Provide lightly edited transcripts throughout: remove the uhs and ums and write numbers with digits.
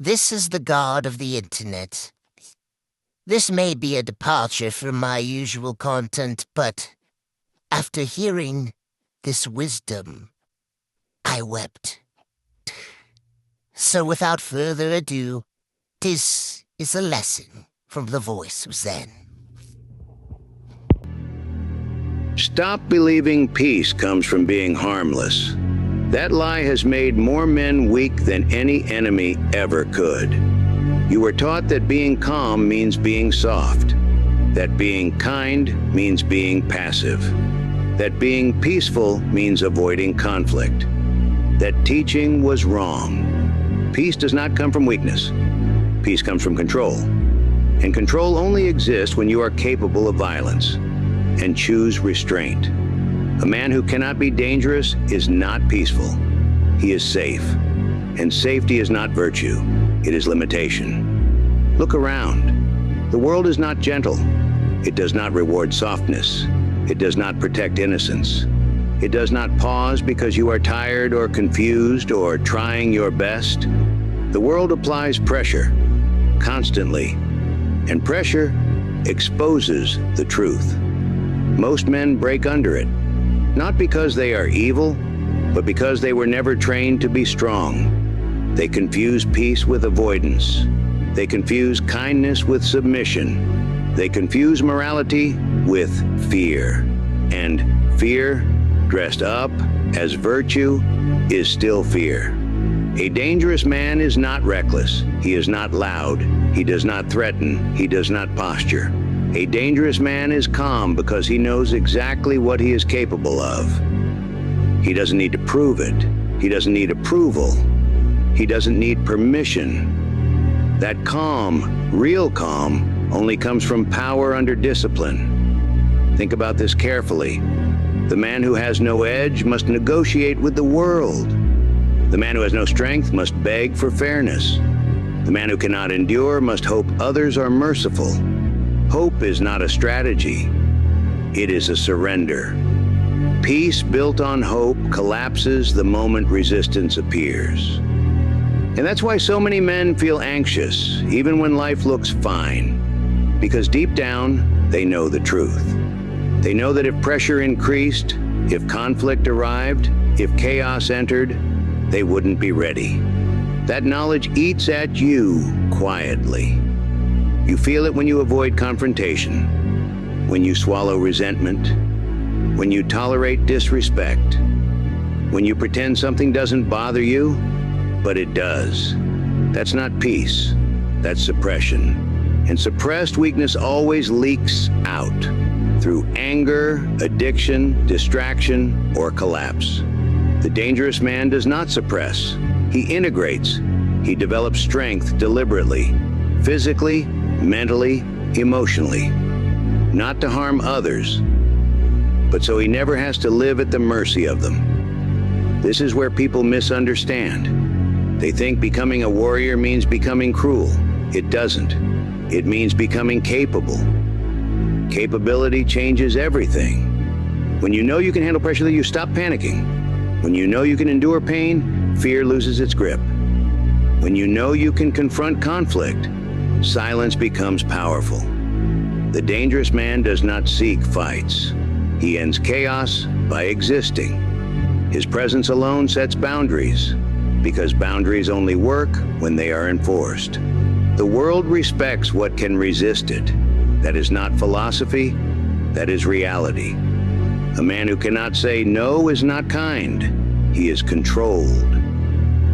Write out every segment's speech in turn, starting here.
This is the god of the internet. This may be a departure from my usual content, but after hearing this wisdom, I wept. So without further ado, this is a lesson from the voice of Zen. Stop believing peace comes from being harmless. That lie has made more men weak than any enemy ever could. You were taught that being calm means being soft, that being kind means being passive, that being peaceful means avoiding conflict. That teaching was wrong. Peace does not come from weakness. Peace comes from control. And control only exists when you are capable of violence and choose restraint. A man who cannot be dangerous is not peaceful. He is safe. And safety is not virtue. It is limitation. Look around. The world is not gentle. It does not reward softness. It does not protect innocence. It does not pause because you are tired or confused or trying your best. The world applies pressure, constantly. And pressure exposes the truth. Most men break under it. Not because they are evil, but because they were never trained to be strong. They confuse peace with avoidance. They confuse kindness with submission. They confuse morality with fear. And fear, dressed up as virtue, is still fear. A dangerous man is not reckless. He is not loud. He does not threaten. He does not posture. A dangerous man is calm because he knows exactly what he is capable of. He doesn't need to prove it. He doesn't need approval. He doesn't need permission. That calm, real calm, only comes from power under discipline. Think about this carefully. The man who has no edge must negotiate with the world. The man who has no strength must beg for fairness. The man who cannot endure must hope others are merciful. Hope is not a strategy. It is a surrender. Peace built on hope collapses the moment resistance appears. And that's why so many men feel anxious, even when life looks fine. Because deep down, they know the truth. They know that if pressure increased, if conflict arrived, if chaos entered, they wouldn't be ready. That knowledge eats at you quietly. You feel it when you avoid confrontation, when you swallow resentment, when you tolerate disrespect, when you pretend something doesn't bother you, but it does. That's not peace, that's suppression. And suppressed weakness always leaks out through anger, addiction, distraction, or collapse. The dangerous man does not suppress. He integrates. He develops strength deliberately, physically, mentally, emotionally. Not to harm others, but so he never has to live at the mercy of them. This is where people misunderstand. They think becoming a warrior means becoming cruel. It doesn't. It means becoming capable. Capability changes everything. When you know you can handle pressure, you stop panicking. When you know you can endure pain, fear loses its grip. When you know you can confront conflict, silence becomes powerful. The dangerous man does not seek fights. He ends chaos by existing. His presence alone sets boundaries, because boundaries only work when they are enforced. The world respects what can resist it. That is not philosophy, that is reality. A man who cannot say no is not kind. He is controlled.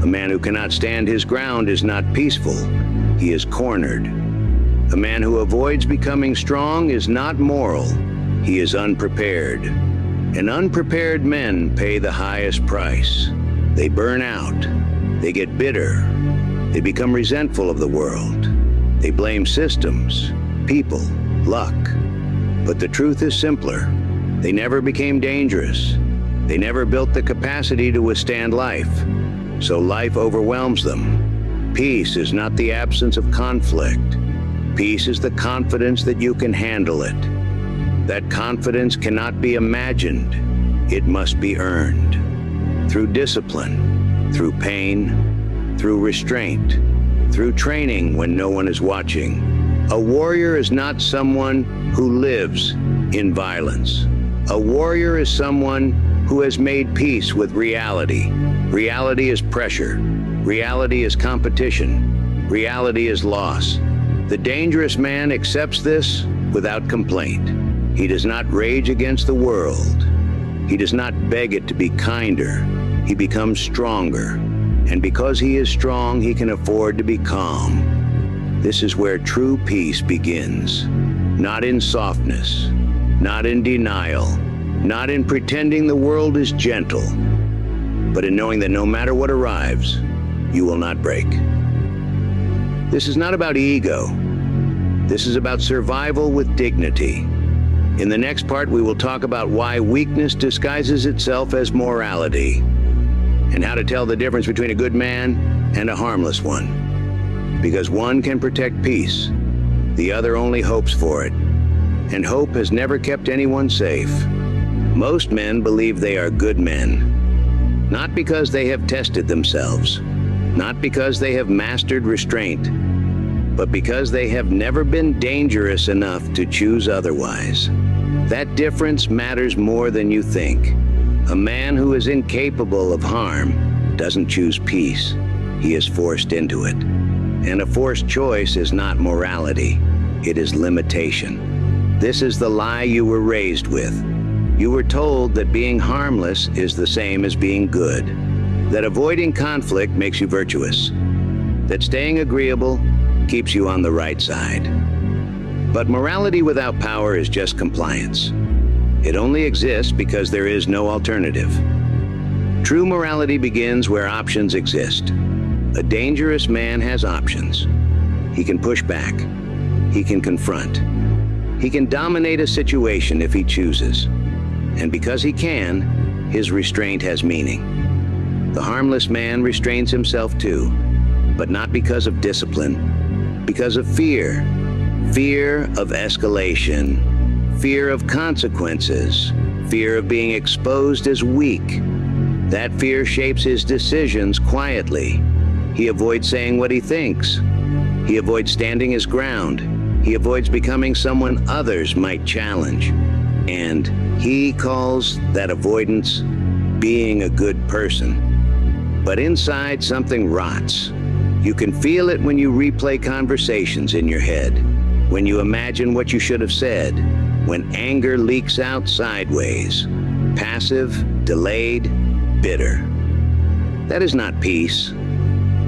A man who cannot stand his ground is not peaceful. He is cornered. A man who avoids becoming strong is not moral. He is unprepared. And unprepared men pay the highest price. They burn out. They get bitter. They become resentful of the world. They blame systems, people, luck. But the truth is simpler. They never became dangerous. They never built the capacity to withstand life. So life overwhelms them. Peace is not the absence of conflict. Peace is the confidence that you can handle it. That confidence cannot be imagined. It must be earned. Through discipline, through pain, through restraint. through training when no one is watching. A warrior is not someone who lives in violence. A warrior is someone who has made peace with reality. Reality is pressure. Reality is competition. Reality is loss. The dangerous man accepts this without complaint. He does not rage against the world. He does not beg it to be kinder. He becomes stronger. And because he is strong, he can afford to be calm. This is where true peace begins. Not in softness, not in denial, not in pretending the world is gentle, but in knowing that no matter what arrives, you will not break. This is not about ego. This is about survival with dignity. In the next part, we will talk about why weakness disguises itself as morality, and how to tell the difference between a good man and a harmless one. Because one can protect peace, the other only hopes for it. And hope has never kept anyone safe. Most men believe they are good men, not because they have tested themselves, not because they have mastered restraint, but because they have never been dangerous enough to choose otherwise. That difference matters more than you think. A man who is incapable of harm doesn't choose peace. He is forced into it. And a forced choice is not morality. It is limitation. This is the lie you were raised with. You were told that being harmless is the same as being good, that avoiding conflict makes you virtuous, that staying agreeable keeps you on the right side. But morality without power is just compliance. It only exists because there is no alternative. True morality begins where options exist. A dangerous man has options. He can push back. He can confront. He can dominate a situation if he chooses. And because he can, his restraint has meaning. The harmless man restrains himself too, but not because of discipline, because of fear. Fear of escalation, fear of consequences, fear of being exposed as weak. That fear shapes his decisions quietly. He avoids saying what he thinks. He avoids standing his ground. He avoids becoming someone others might challenge. And he calls that avoidance being a good person. But inside, something rots. You can feel it when you replay conversations in your head, when you imagine what you should have said, when anger leaks out sideways, passive, delayed, bitter. That is not peace.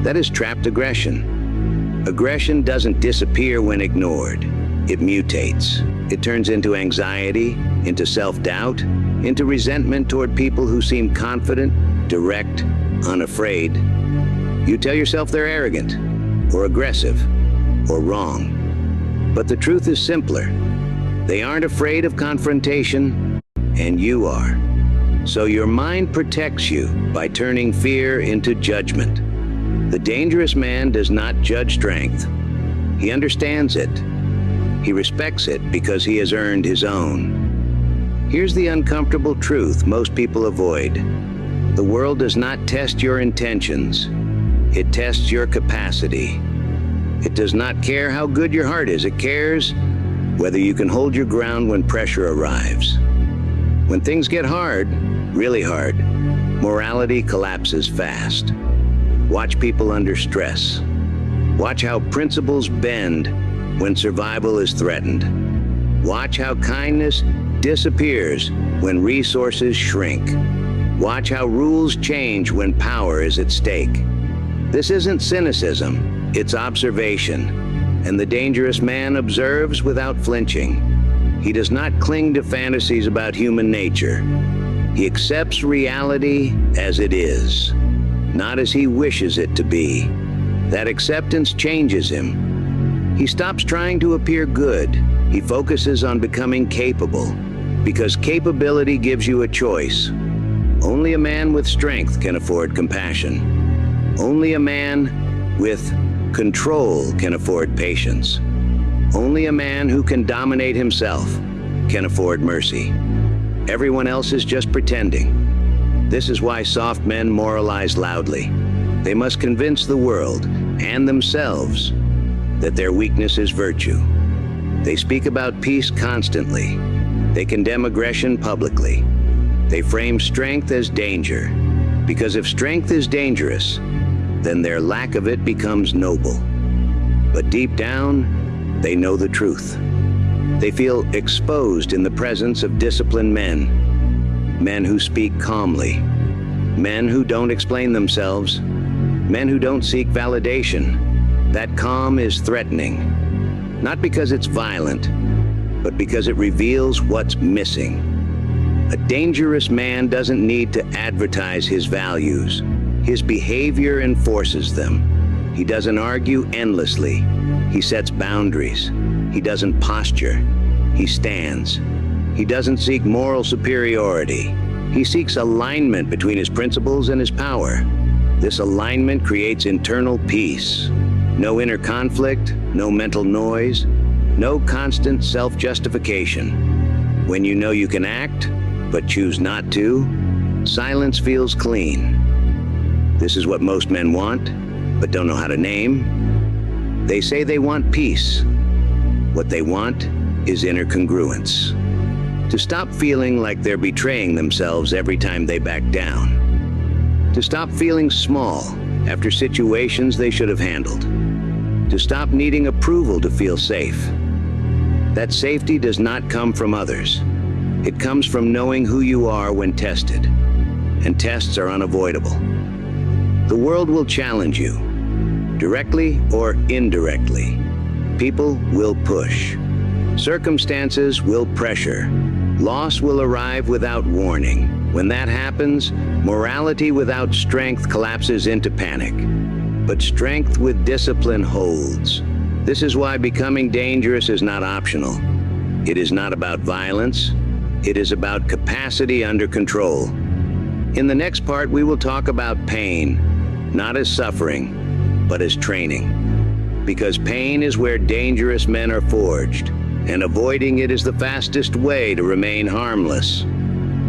That is trapped aggression. Aggression doesn't disappear when ignored. It mutates. It turns into anxiety, into self-doubt, into resentment toward people who seem confident, direct, unafraid. You tell yourself they're arrogant, or aggressive, or wrong. But the truth is simpler. They aren't afraid of confrontation, and you are. So your mind protects you by turning fear into judgment. The dangerous man does not judge strength. He understands it. He respects it because he has earned his own. Here's the uncomfortable truth most people avoid. The world does not test your intentions. It tests your capacity. It does not care how good your heart is. It cares whether you can hold your ground when pressure arrives. When things get hard, really hard, morality collapses fast. Watch people under stress. Watch how principles bend when survival is threatened. Watch how kindness disappears when resources shrink. Watch how rules change when power is at stake. This isn't cynicism. It's observation, and the dangerous man observes without flinching. He does not cling to fantasies about human nature. He accepts reality as it is, not as he wishes it to be. That acceptance changes him. He stops trying to appear good. He focuses on becoming capable, because capability gives you a choice. Only a man with strength can afford compassion. Only a man with control can afford patience. Only a man who can dominate himself can afford mercy. Everyone else is just pretending. This is why soft men moralize loudly. They must convince the world and themselves that their weakness is virtue. They speak about peace constantly. They condemn aggression publicly. They frame strength as danger, because if strength is dangerous, then their lack of it becomes noble. But deep down, they know the truth. They feel exposed in the presence of disciplined men who speak calmly, men who don't explain themselves, men who don't seek validation. That calm is threatening, not because it's violent, but because it reveals what's missing. A dangerous man doesn't need to advertise his values. His behavior enforces them. He doesn't argue endlessly. He sets boundaries. He doesn't posture. He stands. He doesn't seek moral superiority. He seeks alignment between his principles and his power. This alignment creates internal peace. No inner conflict, no mental noise, no constant self-justification. When you know you can act, but choose not to, silence feels clean. This is what most men want, but don't know how to name. They say they want peace. What they want is inner congruence. To stop feeling like they're betraying themselves every time they back down. To stop feeling small after situations they should have handled. To stop needing approval to feel safe. That safety does not come from others. It comes from knowing who you are when tested, and tests are unavoidable. The world will challenge you, directly or indirectly. People will push. Circumstances will pressure. Loss will arrive without warning. When that happens, morality without strength collapses into panic. But strength with discipline holds. This is why becoming dangerous is not optional. It is not about violence. It is about capacity under control. In the next part, we will talk about pain, not as suffering, but as training. Because pain is where dangerous men are forged, and avoiding it is the fastest way to remain harmless.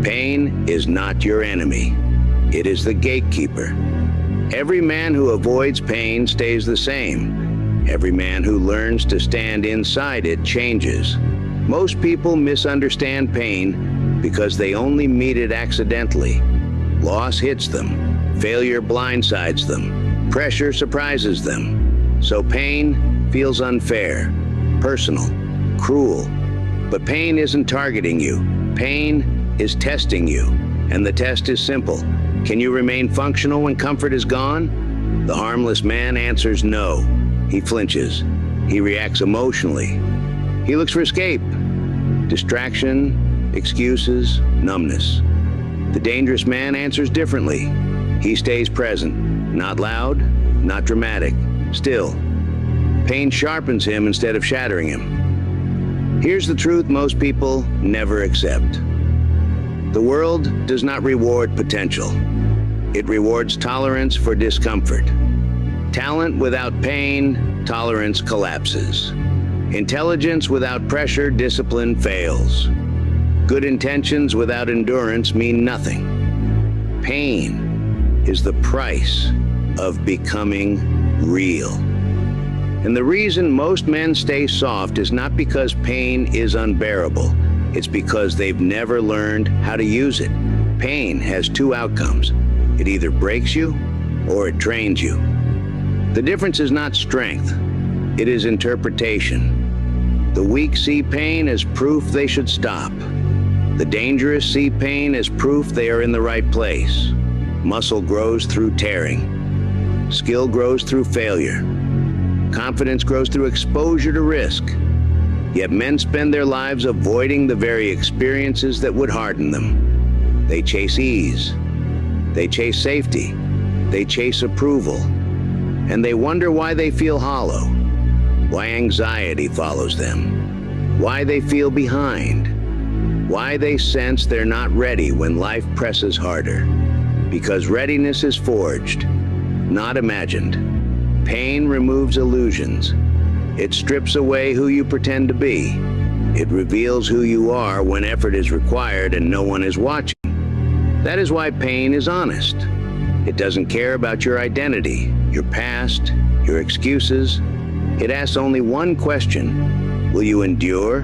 Pain is not your enemy. It is the gatekeeper. Every man who avoids pain stays the same. Every man who learns to stand inside it changes. Most people misunderstand pain because they only meet it accidentally. Loss hits them. Failure blindsides them. Pressure surprises them. So pain feels unfair, personal, cruel. But pain isn't targeting you. Pain is testing you. And the test is simple. Can you remain functional when comfort is gone? The harmless man answers no. He flinches. He reacts emotionally. He looks for escape, distraction, excuses, numbness. The dangerous man answers differently. He stays present, not loud, not dramatic, still. Pain sharpens him instead of shattering him. Here's the truth most people never accept. The world does not reward potential. It rewards tolerance for discomfort. Talent without pain, tolerance collapses. Intelligence without pressure, discipline fails. Good intentions without endurance mean nothing. Pain is the price of becoming real. And the reason most men stay soft is not because pain is unbearable. It's because they've never learned how to use it. Pain has two outcomes. It either breaks you or it trains you. The difference is not strength. It is interpretation. The weak see pain as proof they should stop. The dangerous see pain as proof they are in the right place. Muscle grows through tearing. Skill grows through failure. Confidence grows through exposure to risk. Yet men spend their lives avoiding the very experiences that would harden them. They chase ease. They chase safety. They chase approval. And they wonder why they feel hollow. Why anxiety follows them. Why they feel behind. Why they sense they're not ready when life presses harder. Because readiness is forged, not imagined. Pain removes illusions. It strips away who you pretend to be. It reveals who you are when effort is required and no one is watching. That is why pain is honest. It doesn't care about your identity, your past, your excuses. It asks only one question: will you endure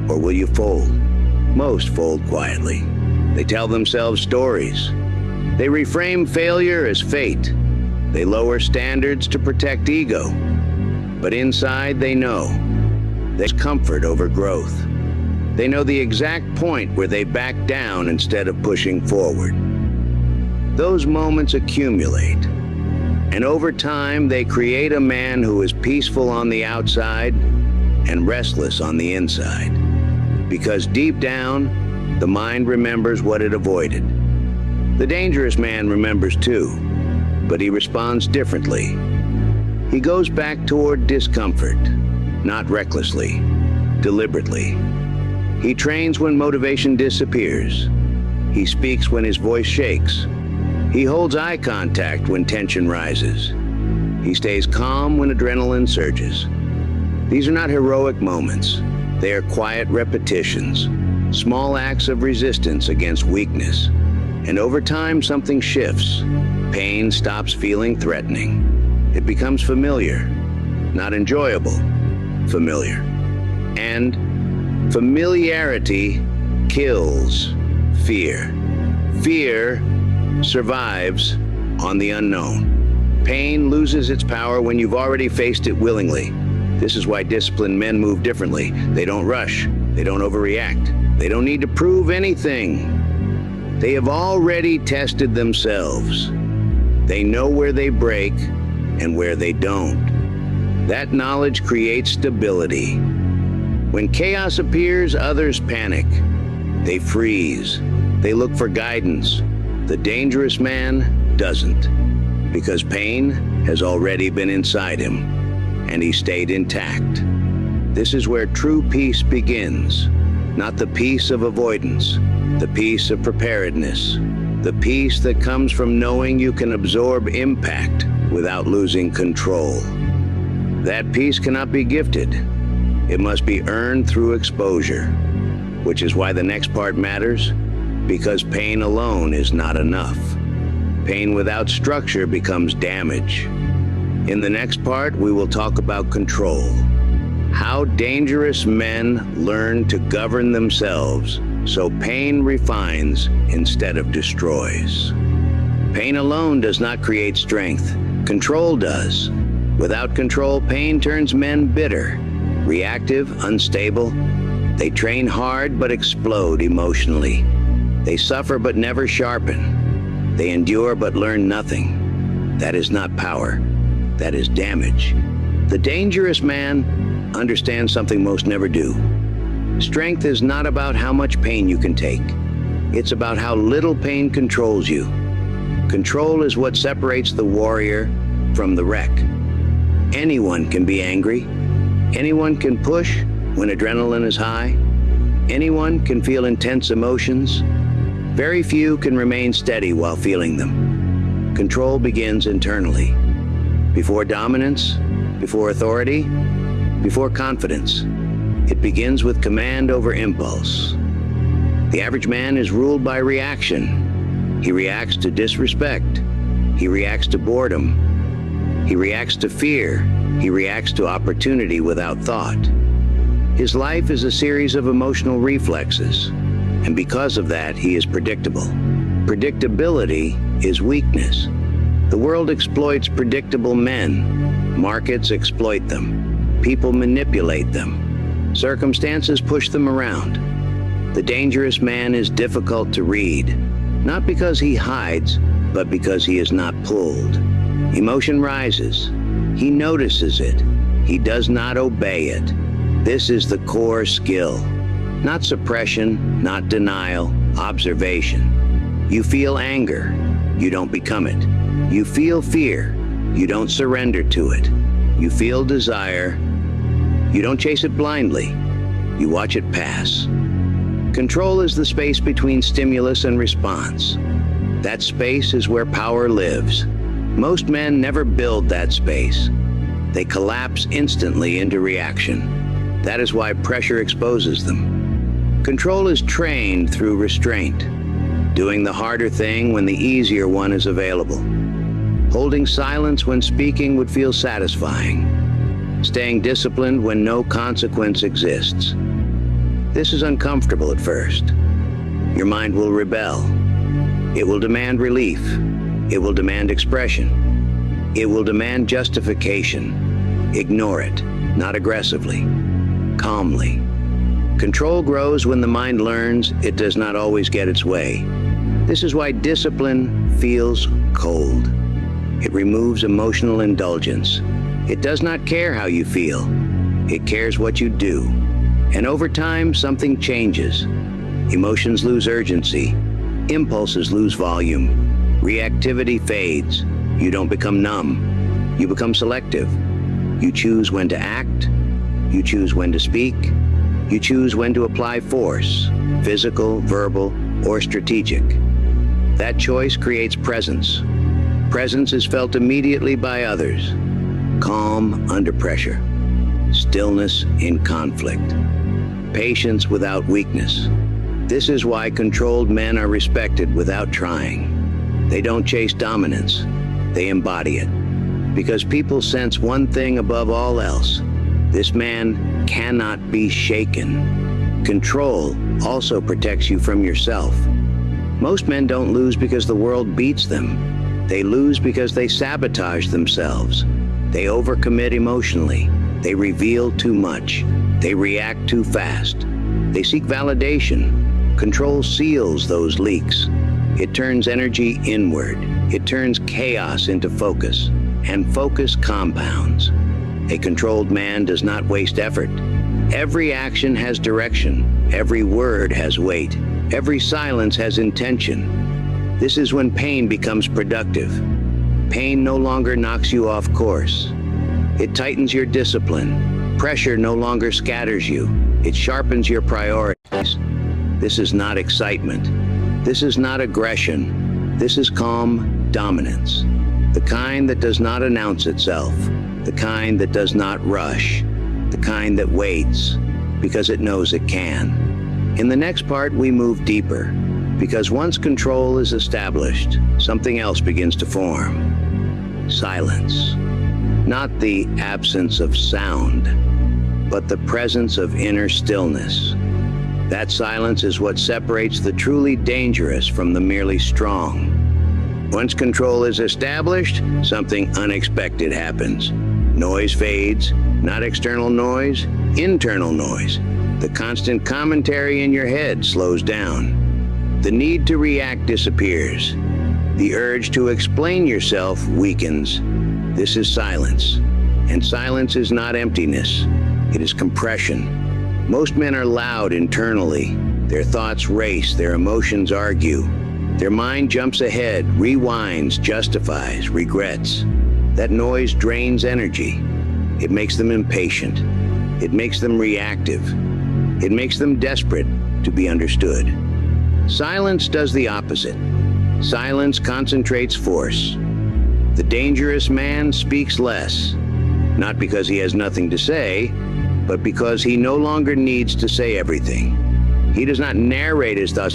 or will you fold? Most fold quietly. They tell themselves stories. They reframe failure as fate. They lower standards to protect ego. But inside they know there's comfort over growth. They know the exact point where they back down instead of pushing forward. Those moments accumulate, and over time they create a man who is peaceful on the outside and restless on the inside. Because deep down, the mind remembers what it avoided. The dangerous man remembers too, but he responds differently. He goes back toward discomfort, not recklessly, deliberately. He trains when motivation disappears. He speaks when his voice shakes. He holds eye contact when tension rises. He stays calm when adrenaline surges. These are not heroic moments. They are quiet repetitions, small acts of resistance against weakness. And over time, something shifts. Pain stops feeling threatening. It becomes familiar, not enjoyable, familiar. And familiarity kills fear. Fear survives on the unknown. Pain loses its power when you've already faced it willingly. This is why disciplined men move differently. They don't rush. They don't overreact. They don't need to prove anything. They have already tested themselves. They know where they break and where they don't. That knowledge creates stability. When chaos appears, others panic. They freeze. They look for guidance. The dangerous man doesn't, because pain has already been inside him, and he stayed intact. This is where true peace begins, not the peace of avoidance, the peace of preparedness, the peace that comes from knowing you can absorb impact without losing control. That peace cannot be gifted. It must be earned through exposure, which is why the next part matters. Because pain alone is not enough. Pain without structure becomes damage. In the next part, we will talk about control. How dangerous men learn to govern themselves so pain refines instead of destroys. Pain alone does not create strength. Control does. Without control, pain turns men bitter, reactive, unstable. They train hard but explode emotionally. They suffer but never sharpen. They endure but learn nothing. That is not power. That is damage. The dangerous man understands something most never do. Strength is not about how much pain you can take. It's about how little pain controls you. Control is what separates the warrior from the wreck. Anyone can be angry. Anyone can push when adrenaline is high. Anyone can feel intense emotions. Very few can remain steady while feeling them. Control begins internally. Before dominance, before authority, before confidence. It begins with command over impulse. The average man is ruled by reaction. He reacts to disrespect. He reacts to boredom. He reacts to fear. He reacts to opportunity without thought. His life is a series of emotional reflexes. And because of that, he is predictable. Predictability is weakness. The world exploits predictable men. Markets exploit them. People manipulate them. Circumstances push them around. The dangerous man is difficult to read, not because he hides, but because he is not pulled. Emotion rises. He notices it. He does not obey it. This is the core skill. Not suppression, not denial, observation. You feel anger, you don't become it. You feel fear, you don't surrender to it. You feel desire, you don't chase it blindly. You watch it pass. Control is the space between stimulus and response. That space is where power lives. Most men never build that space. They collapse instantly into reaction. That is why pressure exposes them. Control is trained through restraint. doing the harder thing when the easier one is available. Holding silence when speaking would feel satisfying. Staying disciplined when no consequence exists. This is uncomfortable at first. Your mind will rebel. It will demand relief. It will demand expression. It will demand justification. Ignore it, not aggressively, calmly. Control grows when the mind learns it does not always get its way. This is why discipline feels cold. It removes emotional indulgence. It does not care how you feel. It cares what you do. And over time, something changes. Emotions lose urgency. Impulses lose volume. Reactivity fades. You don't become numb. You become selective. You choose when to act. You choose when to speak. You choose when to apply force, physical, verbal, or strategic. That choice creates presence. Presence is felt immediately by others. Calm under pressure. Stillness in conflict. Patience without weakness. This is why controlled men are respected without trying. They don't chase dominance. They embody it. Because people sense one thing above all else. This man cannot be shaken. Control also protects you from yourself. Most men don't lose because the world beats them. They lose because they sabotage themselves. They overcommit emotionally. They reveal too much. They react too fast. They seek validation. Control seals those leaks. It turns energy inward. It turns chaos into focus. And focus compounds. A controlled man does not waste effort. Every action has direction. Every word has weight. Every silence has intention. This is when pain becomes productive. Pain no longer knocks you off course. It tightens your discipline. Pressure no longer scatters you. It sharpens your priorities. This is not excitement. This is not aggression. This is calm dominance. The kind that does not announce itself. The kind that does not rush. The kind that waits because it knows it can. In the next part, we move deeper, because once control is established, something else begins to form. Silence. Not the absence of sound, but the presence of inner stillness. That silence is what separates the truly dangerous from the merely strong. Once control is established, something unexpected happens. Noise fades, not external noise, internal noise. The constant commentary in your head slows down. The need to react disappears. The urge to explain yourself weakens. This is silence. And silence is not emptiness. It is compression. Most men are loud internally. Their thoughts race, their emotions argue. Their mind jumps ahead, rewinds, justifies, regrets. That noise drains energy. It makes them impatient. It makes them reactive. It makes them desperate to be understood. Silence does the opposite. Silence concentrates force. The dangerous man speaks less, not because he has nothing to say, but because he no longer needs to say everything. He does not narrate his thoughts.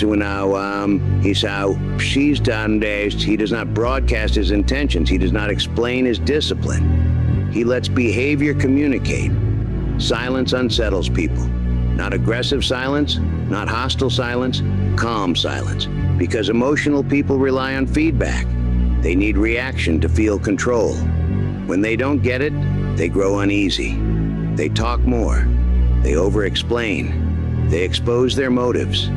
She's done this. He does not broadcast his intentions. He does not explain his discipline. He lets behavior communicate. Silence unsettles people. Not aggressive silence, not hostile silence, calm silence. Because emotional people rely on feedback. They need reaction to feel control. When they don't get it, they grow uneasy. They talk more. They over-explain. They expose their motives.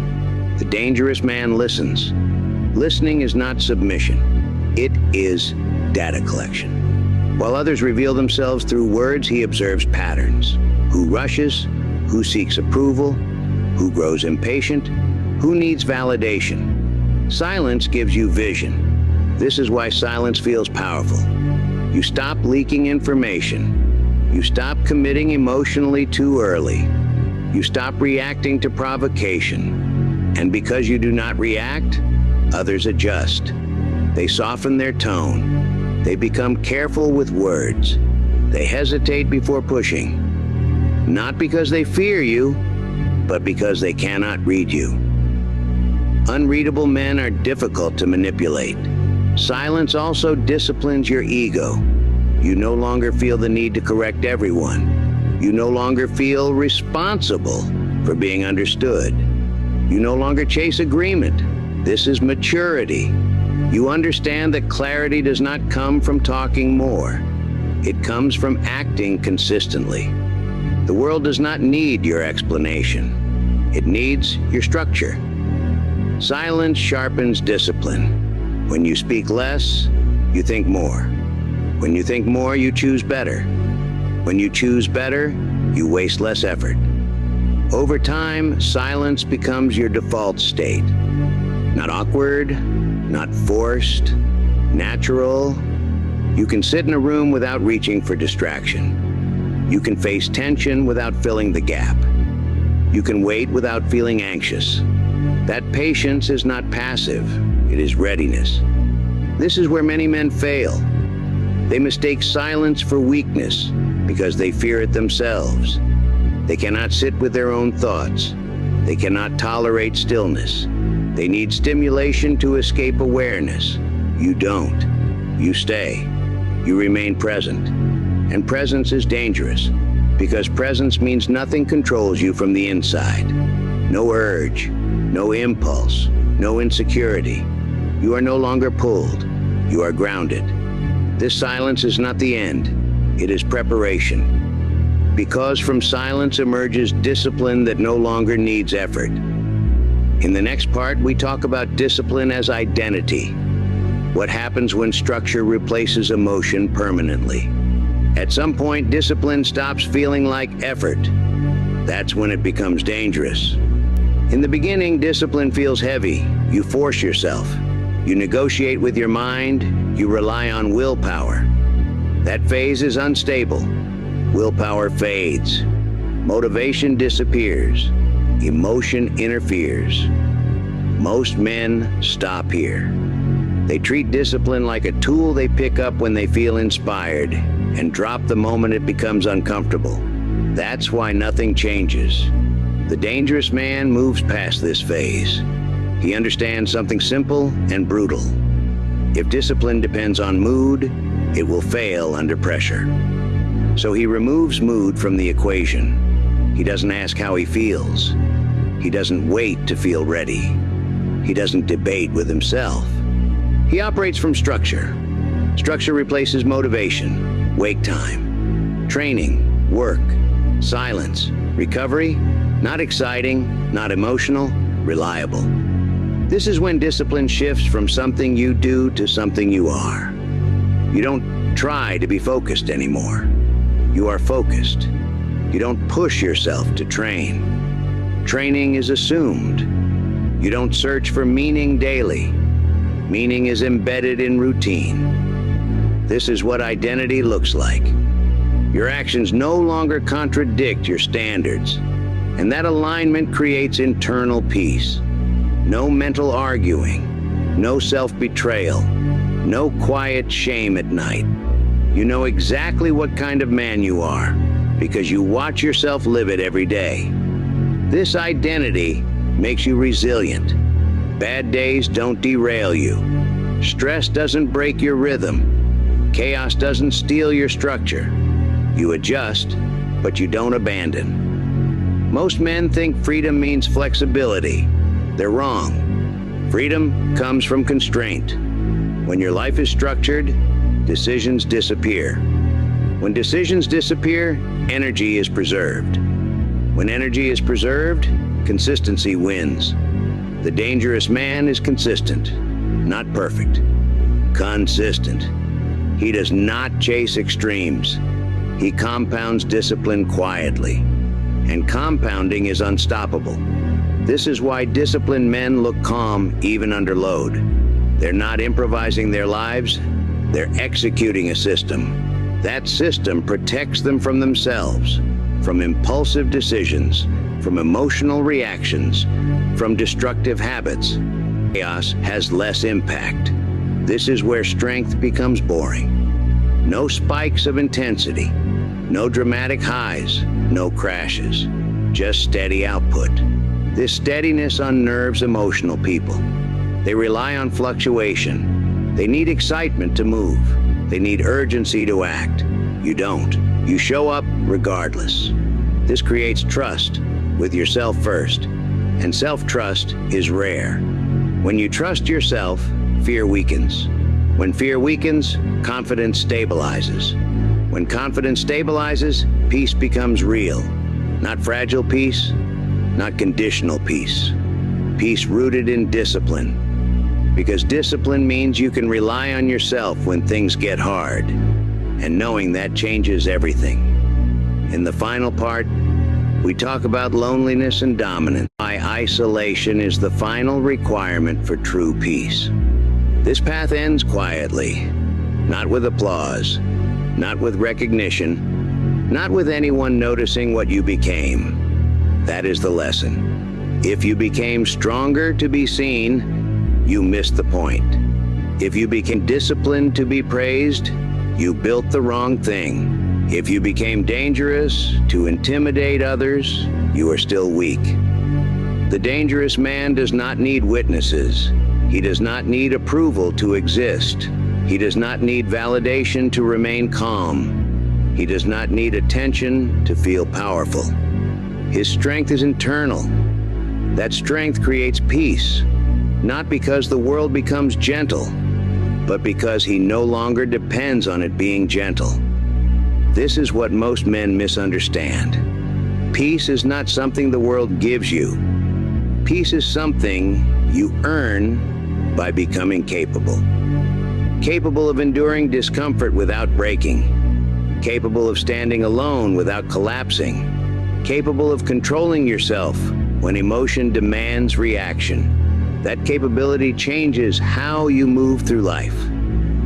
The dangerous man listens. Listening is not submission. It is data collection. While others reveal themselves through words, he observes patterns. Who rushes? Who seeks approval? Who grows impatient? Who needs validation? Silence gives you vision. This is why silence feels powerful. You stop leaking information. You stop committing emotionally too early. You stop reacting to provocation. And because you do not react, others adjust. They soften their tone. They become careful with words. They hesitate before pushing. Not because they fear you, but because they cannot read you. Unreadable men are difficult to manipulate. Silence also disciplines your ego. You no longer feel the need to correct everyone. You no longer feel responsible for being understood. You no longer chase agreement. This is maturity. You understand that clarity does not come from talking more. It comes from acting consistently. The world does not need your explanation. It needs your structure. Silence sharpens discipline. When you speak less, you think more. When you think more, you choose better. When you choose better, you waste less effort. Over time, silence becomes your default state. Not awkward, not forced, natural. You can sit in a room without reaching for distraction. You can face tension without filling the gap. You can wait without feeling anxious. That patience is not passive, it is readiness. This is where many men fail. They mistake silence for weakness because they fear it themselves. They cannot sit with their own thoughts. They cannot tolerate stillness. They need stimulation to escape awareness. You don't. You stay. You remain present. And presence is dangerous because presence means nothing controls you from the inside. No urge, no impulse, no insecurity. You are no longer pulled. You are grounded. This silence is not the end. It is preparation. Because from silence emerges discipline that no longer needs effort. In the next part, we talk about discipline as identity. What happens when structure replaces emotion permanently? At some point, discipline stops feeling like effort. That's when it becomes dangerous. In the beginning, discipline feels heavy. You force yourself. You negotiate with your mind. You rely on willpower. That phase is unstable. Willpower fades. Motivation disappears. Emotion interferes. Most men stop here. They treat discipline like a tool they pick up when they feel inspired and drop the moment it becomes uncomfortable. That's why nothing changes. The dangerous man moves past this phase. He understands something simple and brutal. If discipline depends on mood, it will fail under pressure. So he removes mood from the equation. He doesn't ask how he feels. He doesn't wait to feel ready. He doesn't debate with himself. He operates from structure. Structure replaces motivation, wake time, training, work, silence, recovery, not exciting, not emotional, reliable. This is when discipline shifts from something you do to something you are. You don't try to be focused anymore. You are focused. You don't push yourself to train. Training is assumed. You don't search for meaning daily. Meaning is embedded in routine. This is what identity looks like. Your actions no longer contradict your standards, and that alignment creates internal peace. No mental arguing, no self-betrayal, no quiet shame at night. You know exactly what kind of man you are because you watch yourself live it every day. This identity makes you resilient. Bad days don't derail you. Stress doesn't break your rhythm. Chaos doesn't steal your structure. You adjust, but you don't abandon. Most men think freedom means flexibility. They're wrong. Freedom comes from constraint. When your life is structured, decisions disappear. When decisions disappear, energy is preserved. When energy is preserved, consistency wins. The dangerous man is consistent, not perfect. Consistent. He does not chase extremes. He compounds discipline quietly. And compounding is unstoppable. This is why disciplined men look calm even under load. They're not improvising their lives, they're executing a system. That system protects them from themselves, from impulsive decisions, from emotional reactions, from destructive habits. Chaos has less impact. This is where strength becomes boring. No spikes of intensity, no dramatic highs, no crashes, just steady output. This steadiness unnerves emotional people. They rely on fluctuation. They need excitement to move. They need urgency to act. You don't. You show up regardless. This creates trust with yourself first, and self-trust is rare. When you trust yourself, fear weakens. When fear weakens, confidence stabilizes. When confidence stabilizes, peace becomes real. Not fragile peace, not conditional peace. Peace rooted in discipline. Because discipline means you can rely on yourself when things get hard, and knowing that changes everything. In the final part, we talk about loneliness and dominance. Why isolation is the final requirement for true peace. This path ends quietly, not with applause, not with recognition, not with anyone noticing what you became. That is the lesson. If you became stronger to be seen, you missed the point. If you became disciplined to be praised, you built the wrong thing. If you became dangerous to intimidate others, you are still weak. The dangerous man does not need witnesses. He does not need approval to exist. He does not need validation to remain calm. He does not need attention to feel powerful. His strength is internal. That strength creates peace, not because the world becomes gentle, but because he no longer depends on it being gentle. This is what most men misunderstand. Peace is not something the world gives you. Peace is something you earn by becoming capable. Capable of enduring discomfort without breaking. Capable of standing alone without collapsing. Capable of controlling yourself when emotion demands reaction. That capability changes how you move through life.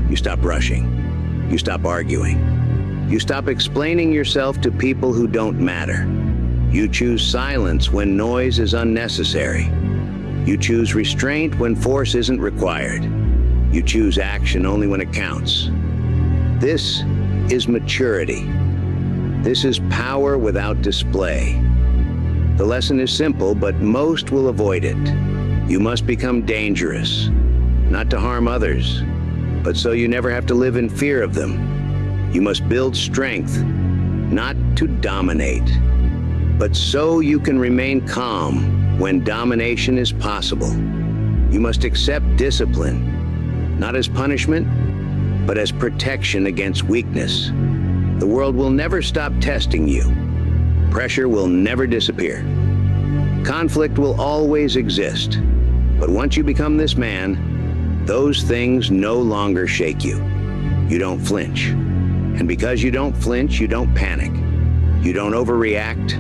You stop rushing. You stop arguing. You stop explaining yourself to people who don't matter. You choose silence when noise is unnecessary. You choose restraint when force isn't required. You choose action only when it counts. This is maturity. This is power without display. The lesson is simple, but most will avoid it. You must become dangerous, not to harm others, but so you never have to live in fear of them. You must build strength, not to dominate, but so you can remain calm when domination is possible. You must accept discipline, not as punishment, but as protection against weakness. The world will never stop testing you. Pressure will never disappear. Conflict will always exist. But once you become this man, those things no longer shake you. You don't flinch. And because you don't flinch, you don't panic. You don't overreact.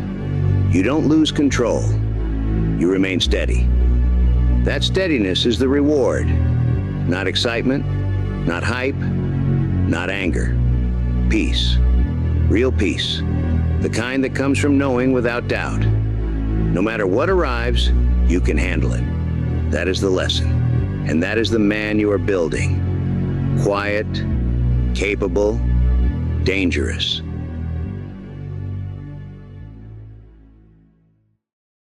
You don't lose control. You remain steady. That steadiness is the reward. Not excitement, not hype, not anger. Peace. Real peace. The kind that comes from knowing without doubt. No matter what arrives, you can handle it. That is the lesson. And that is the man you are building. Quiet, capable, dangerous.